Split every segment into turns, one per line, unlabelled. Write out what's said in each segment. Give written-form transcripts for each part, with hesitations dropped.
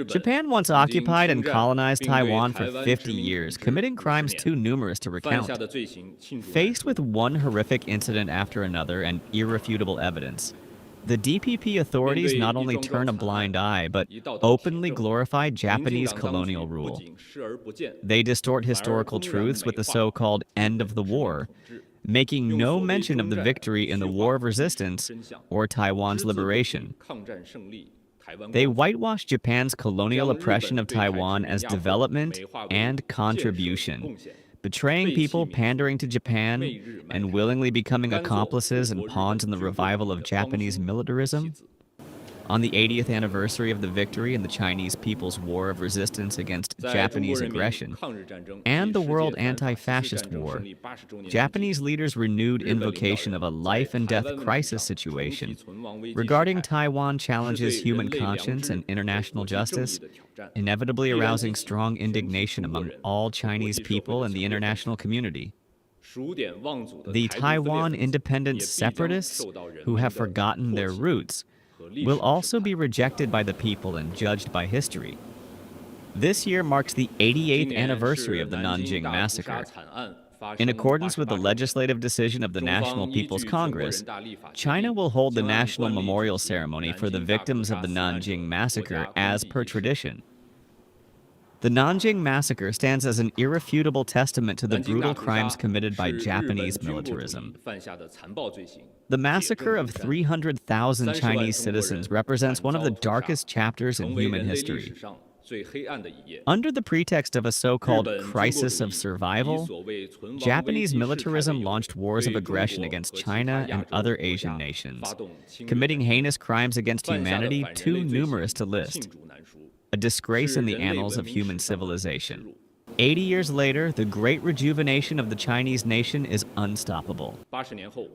Japan once occupied and colonized Taiwan for 50 years, committing crimes too numerous to recount. Faced with one horrific incident after another and irrefutable evidence, the DPP authorities not only turn a blind eye, but openly glorify Japanese colonial rule. They distort historical truths with the so-called end of the war, making no mention of the victory in the War of Resistance or Taiwan's liberation. They whitewash Japan's colonial oppression of Taiwan as development and contribution, betraying people pandering to Japan and willingly becoming accomplices and pawns in the revival of Japanese militarism. On the 80th anniversary of the victory in the Chinese People's War of Resistance against Japanese aggression and the World Anti-Fascist War, Japanese leaders renewed invocation of a life-and-death crisis situation regarding Taiwan challenges human conscience and international justice, inevitably arousing strong indignation among all Chinese people and the international community. The Taiwan independent separatists, who have forgotten their roots, will also be rejected by the people and judged by history. This year marks the 88th anniversary of the Nanjing Massacre. In accordance with the legislative decision of the National People's Congress, China will hold the national memorial ceremony for the victims of the Nanjing Massacre as per tradition. The Nanjing Massacre stands as an irrefutable testament to the brutal crimes committed by Japanese militarism. The massacre of 300,000 Chinese citizens represents one of the darkest chapters in human history. Under the pretext of a so-called crisis of survival, Japanese militarism launched wars of aggression against China and other Asian nations, committing heinous crimes against humanity too numerous to list. A disgrace in the annals of human civilization. 80 years later, the great rejuvenation of the Chinese nation is unstoppable.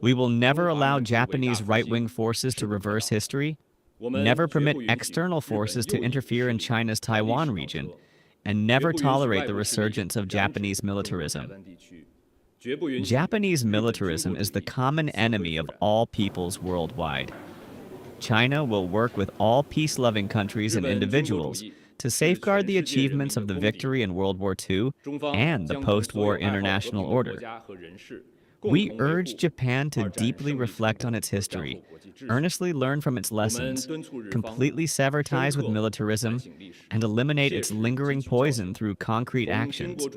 We will never allow Japanese right-wing forces to reverse history, never permit external forces to interfere in China's Taiwan region, and never tolerate the resurgence of Japanese militarism. Japanese militarism is the common enemy of all peoples worldwide. China will work with all peace-loving countries and individuals to safeguard the achievements of the victory in World War II and the post-war international order. We urge Japan to deeply reflect on its history, earnestly learn from its lessons, completely sever ties with militarism, and eliminate its lingering poison through concrete actions.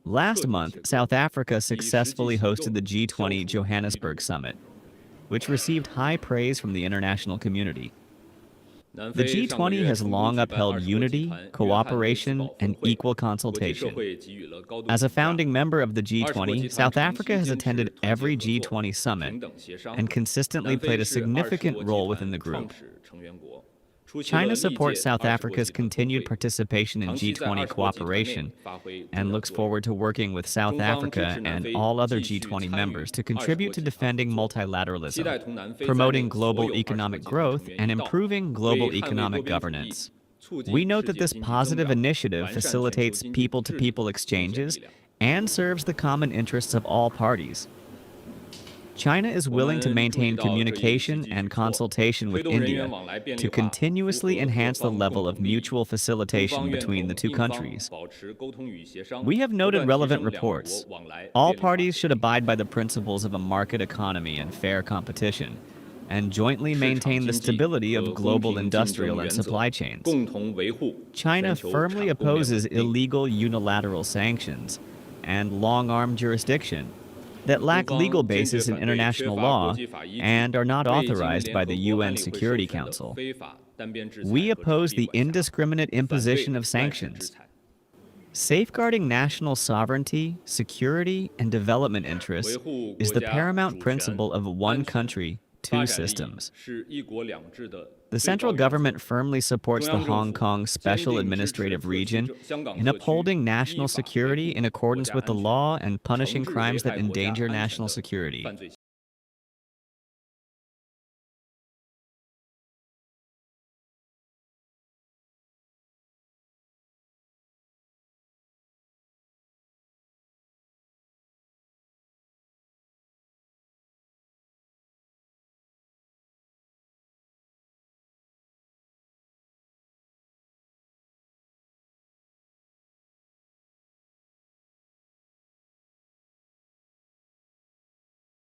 Last month, South Africa successfully hosted the G20 Johannesburg Summit, which received high praise from the international community. The G20 has long upheld unity, cooperation, and equal consultation. As a founding member of the G20, South Africa has attended every G20 summit and consistently played a significant role within the group. China supports South Africa's continued participation in G20 cooperation and looks forward to working with South Africa and all other G20 members to contribute to defending multilateralism, promoting global economic growth, and improving global economic governance. We note that this positive initiative facilitates people-to-people exchanges and serves the common interests of all parties. China is willing to maintain communication and consultation with India to continuously enhance the level of mutual facilitation between the two countries. We have noted relevant reports. All parties should abide by the principles of a market economy and fair competition, and jointly maintain the stability of global industrial and supply chains. China firmly opposes illegal unilateral sanctions and long-arm jurisdiction that lack legal basis in international law and are not authorized by the UN Security Council. We oppose the indiscriminate imposition of sanctions. Safeguarding national sovereignty, security, and development interests is the paramount principle of one country, two systems. The central government firmly supports the Hong Kong Special Administrative Region in upholding national security in accordance with the law and punishing crimes that endanger national security.